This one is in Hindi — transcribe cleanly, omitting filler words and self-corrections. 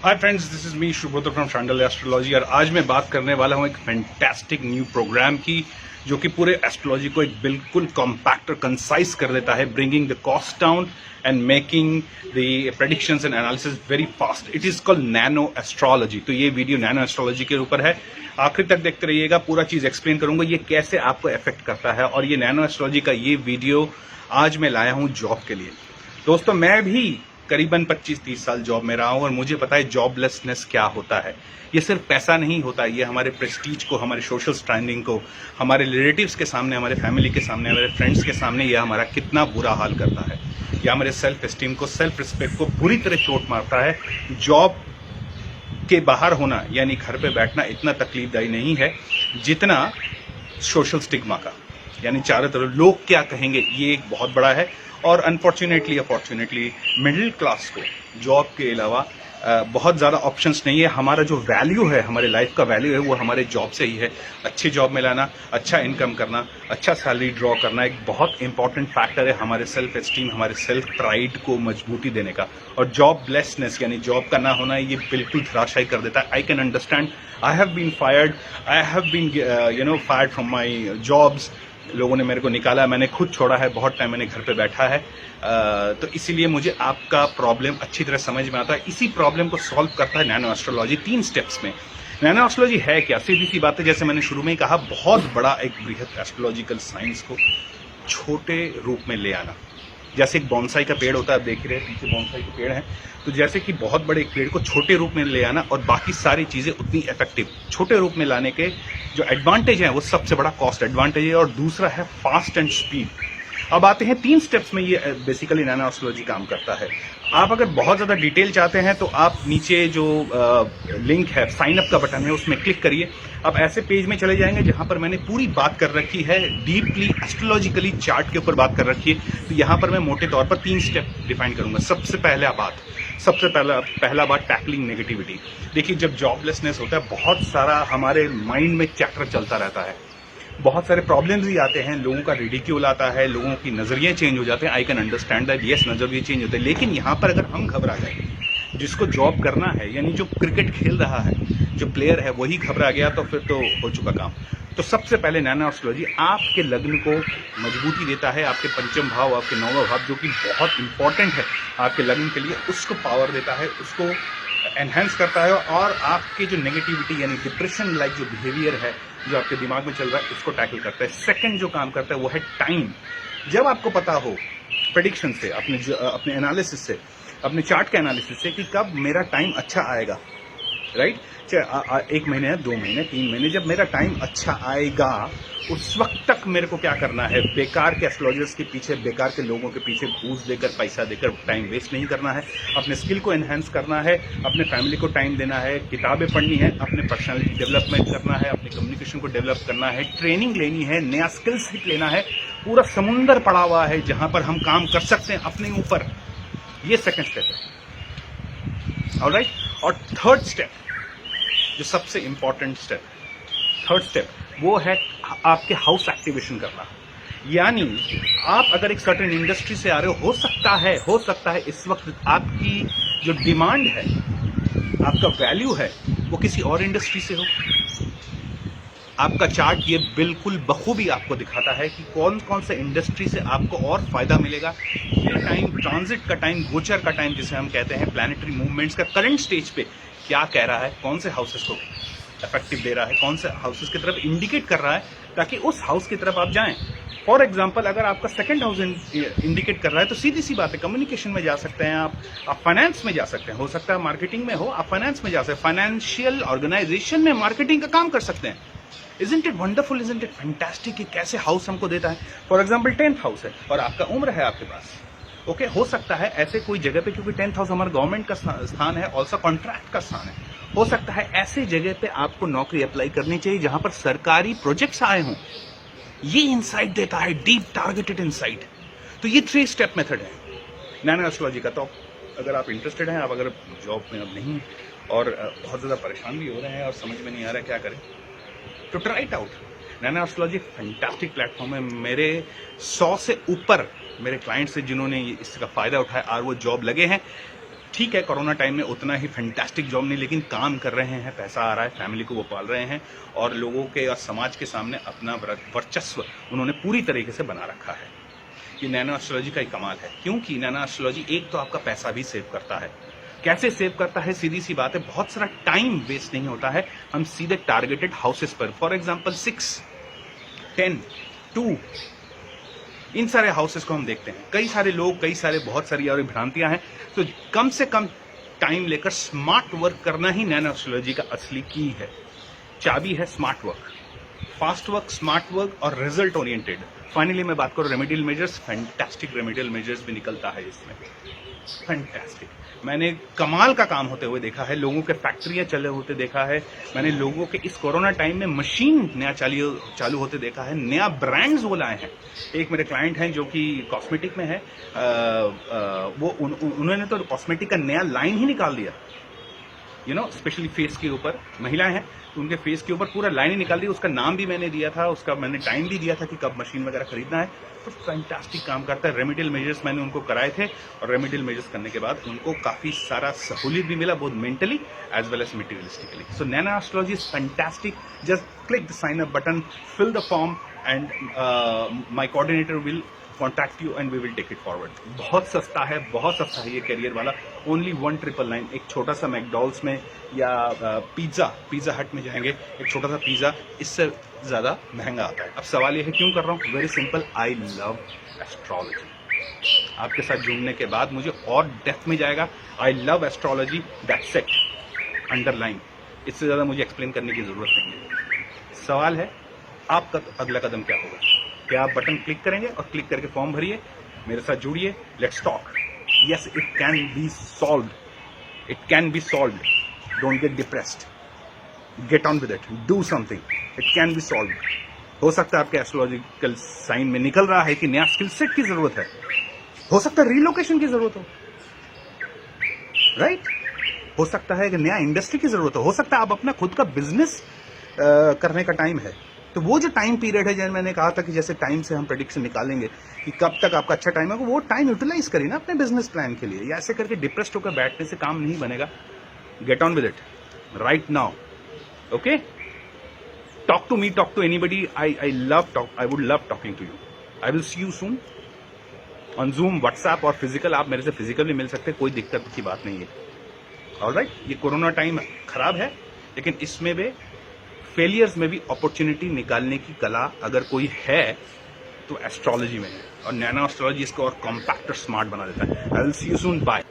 Hi friends, this is me Shubhotra from Shandal astrology. और आज मैं बात करने वाला हूं एक फैंटास्टिक न्यू प्रोग्राम की, जो कि पूरे एस्ट्रोलॉजी को एक बिल्कुल कॉम्पैक्ट और कंसाइज कर देता है, bringing the cost down and making the predictions and analysis very fast. It is called nano astrology. तो ये वीडियो नैनो एस्ट्रोलॉजी के ऊपर है, आखिर तक देखते रहिएगा, पूरा चीज एक्सप्लेन करूंगा ये कैसे आपको अफेक्ट करता है। और ये नैनो एस्ट्रोलॉजी का ये वीडियो आज मैं लाया हूं जॉब के लिए। दोस्तों, मैं भी करीबन 25-30 साल जॉब में रहा हूं और मुझे पता है जॉबलेसनेस क्या होता है। ये सिर्फ पैसा नहीं होता, ये हमारे प्रेस्टीज को, हमारे सोशल स्टैंडिंग को, हमारे रिलेटिव्स के सामने, हमारे फैमिली के सामने, हमारे फ्रेंड्स के सामने ये हमारा कितना बुरा हाल करता है। ये हमारे सेल्फ एस्टीम को, सेल्फ रिस्पेक्ट को बुरी तरह चोट मारता है। जॉब के बाहर होना यानी घर पे बैठना इतना तकलीफदायी नहीं है जितना सोशल स्टिग्मा का, यानी चारों तरफ लोग क्या कहेंगे, ये एक बहुत बड़ा है। और अनफॉर्चुनेटली अपॉर्चुनेटली मिडिल क्लास को जॉब के अलावा बहुत ज़्यादा ऑप्शंस नहीं है। हमारा जो वैल्यू है, हमारे लाइफ का वैल्यू है, वो हमारे जॉब से ही है। अच्छी जॉब में लाना, अच्छा इनकम करना, अच्छा सैलरी ड्रॉ करना एक बहुत इंपॉर्टेंट फैक्टर है हमारे सेल्फ एस्टीम, हमारे सेल्फ प्राइड को मजबूती देने का। और जॉब ब्लेसनेस यानी जॉब का ना होना, ये बिल्कुल धराशायी कर देता है। I can understand, I have been fired from my jobs. लोगों ने मेरे को निकाला, मैंने खुद छोड़ा है, बहुत टाइम मैंने घर पे बैठा है। तो इसीलिए मुझे आपका प्रॉब्लम अच्छी तरह समझ में आता है। इसी प्रॉब्लम को सॉल्व करता है नैनो एस्ट्रोलॉजी 3 स्टेप्स में। नैनो एस्ट्रोलॉजी है क्या? सीधी सी बात है, जैसे मैंने शुरू में ही कहा, बहुत बड़ा एक बृहद एस्ट्रोलॉजिकल साइंस को छोटे रूप में ले आना। जैसे एक बॉन्साई का पेड़ होता है, आप देख रहे हैं पीछे बॉन्साई के पेड़ हैं, तो जैसे कि बहुत बड़े एक पेड़ को छोटे रूप में ले आना और बाकी सारी चीजें उतनी इफेक्टिव। छोटे रूप में लाने के जो एडवांटेज है, वो सबसे बड़ा कॉस्ट एडवांटेज है और दूसरा है फास्ट एंड स्पीड। अब आते हैं 3 स्टेप्स में ये बेसिकली नैनो एस्ट्रोलॉजी काम करता है। आप अगर बहुत ज्यादा डिटेल चाहते हैं तो आप नीचे जो लिंक है, साइन अप का बटन है, उसमें क्लिक करिए। आप ऐसे पेज में चले जाएंगे जहां पर मैंने पूरी बात कर रखी है, डीपली एस्ट्रोलॉजिकली चार्ट के ऊपर बात कर रखी है। तो यहां पर मैं मोटे तौर पर 3 स्टेप डिफाइन करूंगा। सबसे पहला बात टैकलिंग नेगेटिविटी। देखिए, जब जॉबलेसनेस होता है, बहुत सारा हमारे माइंड में चक्र चलता रहता है, बहुत सारे प्रॉब्लम्स भी आते हैं, लोगों का रिडिक्यूल आता है, लोगों की नजरिए चेंज हो जाते हैं। आई कैन अंडरस्टैंड दैट, यस, नजरिए चेंज होते हैं। लेकिन यहाँ पर अगर हम घबरा गए, जिसको जॉब करना है, यानी जो क्रिकेट खेल रहा है, जो प्लेयर है, वही घबरा गया, तो फिर तो हो चुका काम। तो सबसे पहले नैनो एस्ट्रोलॉजी आपके लग्न को मजबूती देता है, आपके पंचम भाव, आपके नौवां भाव, जो कि बहुत इंपॉर्टेंट है आपके लग्न के लिए, उसको पावर देता है, उसको एनहेंस करता है। और आपके जो नेगेटिविटी यानी डिप्रेशन लाइक जो बिहेवियर है, जो आपके दिमाग में चल रहा है, उसको टैकल करता है। सेकंड जो काम करता है वो है टाइम। जब आपको पता हो प्रेडिक्शन से, अपने एनालिसिस से, अपने चार्ट के एनालिसिस से कि कब मेरा टाइम अच्छा आएगा, राइट, चाहे 1 महीने, 2 महीने, 3 महीने, जब मेरा टाइम अच्छा आएगा, उस वक्त तक मेरे को क्या करना है? बेकार के एस्ट्रोलॉजर्स के पीछे, बेकार के लोगों के पीछे घूस देकर, पैसा देकर टाइम वेस्ट नहीं करना है। अपने स्किल को एनहेंस करना है, अपने फैमिली को टाइम देना है, किताबें पढ़नी है, अपने पर्सनालिटी डेवलपमेंट करना है, अपने कम्युनिकेशन को डेवलप करना है, ट्रेनिंग लेनी है, नया स्किल सेट लेना है। पूरा समुंदर पड़ा हुआ है जहां पर हम काम कर सकते हैं अपने ऊपर। ये सेकंड स्टेप है, ऑलराइट। और थर्ड स्टेप, जो सबसे इंपॉर्टेंट स्टेप, थर्ड स्टेप, वो है आपके हाउस एक्टिवेशन करना। यानी आप अगर एक सर्टेन इंडस्ट्री से आ रहे हो सकता है इस वक्त आपकी जो डिमांड है, आपका वैल्यू है, वो किसी और इंडस्ट्री से हो। आपका चार्ट ये बिल्कुल बखूबी आपको दिखाता है कि कौन कौन से इंडस्ट्री से आपको और फायदा मिलेगा। ये टाइम, ट्रांजिट का टाइम, गोचर का टाइम जिसे हम कहते हैं, प्लैनेटरी मूवमेंट्स का करंट स्टेज पे क्या कह रहा है, कौन से हाउसेस को इफेक्टिव दे रहा है, कौन से हाउसेस की तरफ इंडिकेट कर रहा है, ताकि उस हाउस की तरफ आप जाएं। फॉर एग्जाम्पल, अगर आपका सेकंड हाउस इंडिकेट कर रहा है, तो सीधी सी बात है, कम्युनिकेशन में जा सकते हैं आप फाइनेंस में जा सकते हैं, हो सकता है मार्केटिंग में हो, आप फाइनेंस में जा सकते हैं, फाइनेंशियल ऑर्गेनाइजेशन में मार्केटिंग का काम कर सकते हैं। Isn't it wonderful, isn't it fantastic कि कैसे हाउस हमको देता है। फॉर एग्जाम्पल 10th हाउस है और आपका उम्र है आपके पास, ओके, हो सकता है ऐसे कोई जगह पे, क्योंकि 10th हाउस हमारा गवर्नमेंट का स्थान है, ऑल्सो कॉन्ट्रैक्ट का स्थान है, हो सकता है ऐसे जगह पे आपको नौकरी अप्लाई करनी चाहिए जहां पर सरकारी प्रोजेक्ट्स आए हों। ये इंसाइट देता है, डीप टारगेटेड इंसाइट। तो ये 3 स्टेप मेथड है नैनो एस्ट्रोलॉजी का। तो अगर आप इंटरेस्टेड हैं, आप अगर जॉब में अब नहीं और बहुत ज़्यादा परेशान भी हो रहे हैं और समझ में नहीं आ रहा क्या करें, तो try it out. Nano astrology fantastic platform है। मेरे 100 से ऊपर मेरे क्लाइंट्स हैं जिन्होंने इसका फ़ायदा उठाया और वो जॉब लगे हैं। ठीक है, कोरोना टाइम में उतना ही फैंटास्टिक जॉब नहीं, लेकिन काम कर रहे हैं, पैसा आ रहा है, फैमिली को वो पाल रहे हैं और लोगों के और समाज के सामने अपना वर्चस्व उन्होंने पूरी तरीके से बना रखा है। ये नैनो एस्ट्रोलॉजी का ही कमाल है, क्योंकि नैनो एस्ट्रोलॉजी एक तो आपका पैसा भी सेव करता है। कैसे सेव करता है? सीधी सी बात है, बहुत सारा टाइम वेस्ट नहीं होता है। हम सीधे टारगेटेड हाउसेस पर, फॉर एग्जांपल 6, 10, 2, इन सारे हाउसेस को हम देखते हैं। कई सारे लोग, कई सारे बहुत सारी और भ्रांतियां हैं, तो कम से कम टाइम लेकर स्मार्ट वर्क करना ही नैनो एस्ट्रोलॉजी का असली की है। चाबी है smart work, fast work, smart work और रिजल्ट ओरिएंटेड। फाइनली मैं बात करूं remedial measures, fantastic remedial measures भी निकलता है इसमें, फैंटास्टिक। मैंने कमाल का काम होते हुए देखा है, लोगों के फैक्ट्रियां चले होते देखा है, मैंने लोगों के इस कोरोना टाइम में मशीन नया चालू होते देखा है, नया ब्रांड्स वो लाए हैं। एक मेरे क्लाइंट हैं जो कि कॉस्मेटिक में है, उन्होंने तो कॉस्मेटिक का नया लाइन ही निकाल दिया, स्पेशली फेस के ऊपर। महिलाएं हैं तो उनके फेस के ऊपर पूरा लाइन ही निकाल दी। उसका नाम भी मैंने दिया था, उसका मैंने टाइम भी दिया था कि कब मशीन वगैरह खरीदना है। तो फैंटास्टिक काम करता है। रेमेडियल मेजर्स मैंने उनको कराए थे और रेमेडियल मेजर्स करने के बाद उनको काफी सारा सहूलियत भी मिला, both mentally as well as materialistically. So nano astrology is fantastic. Just click the sign up button, fill the form and my coordinator will contact you and we will take it forward. बहुत सस्ता है, बहुत सस्ता है ये करियर वाला। ओनली 1999। एक छोटा सा मैकडॉल्स में या पिज्जा हट में जाएंगे, एक छोटा सा पिज्जा इससे ज्यादा महंगा आता है। अब सवाल ये है क्यों कर रहा हूँ? Very simple, I love astrology. आपके साथ जुड़ने के बाद मुझे और डेप्थ में जाएगा। I love astrology, that's it, underline. इससे ज्यादा मुझे एक्सप्लेन करने की जरूरत नहीं है। सवाल है आपका अगला कदम क्या होगा? क्या आप बटन क्लिक करेंगे और क्लिक करके फॉर्म भरिए, मेरे साथ जुड़िए, let's talk. Yes, it can be solved, it can be solved. Don't get depressed, gate on with it, do something, it can be solved. हो सकता है आपके एस्ट्रोलॉजिकल साइन में निकल रहा है कि नया स्किल सेट की जरूरत है, हो सकता है रिलोकेशन की जरूरत हो, राइट? हो सकता है कि नया इंडस्ट्री की जरूरत हो सकता है आप अपना खुद का बिजनेस करने का टाइम है। तो वो जो टाइम पीरियड है, जैसे मैंने कहा था कि जैसे टाइम से हम प्रेडिक्शन निकालेंगे कि कब तक आपका अच्छा टाइम है, वो टाइम यूटिलाइज करिए ना अपने बिजनेस प्लान के लिए। या ऐसे करके डिप्रेस्ड होकर बैठने से काम नहीं बनेगा। Get on with it right now, okay? Talk to me, talk to anybody. I would love talking to you. I will see you soon on Zoom, WhatsApp और फिजिकल। आप मेरे से फिजिकल भी मिल सकते हैं, कोई दिक्कत की बात नहीं है। ऑलराइट, ये कोरोना टाइम खराब है, लेकिन इसमें भी फेलियर्स में भी अपॉर्चुनिटी निकालने की कला अगर कोई है तो एस्ट्रोलॉजी में है। और नैनो एस्ट्रोलॉजी इसको और कॉम्पैक्ट और स्मार्ट बना देता है। I will see you soon, bye.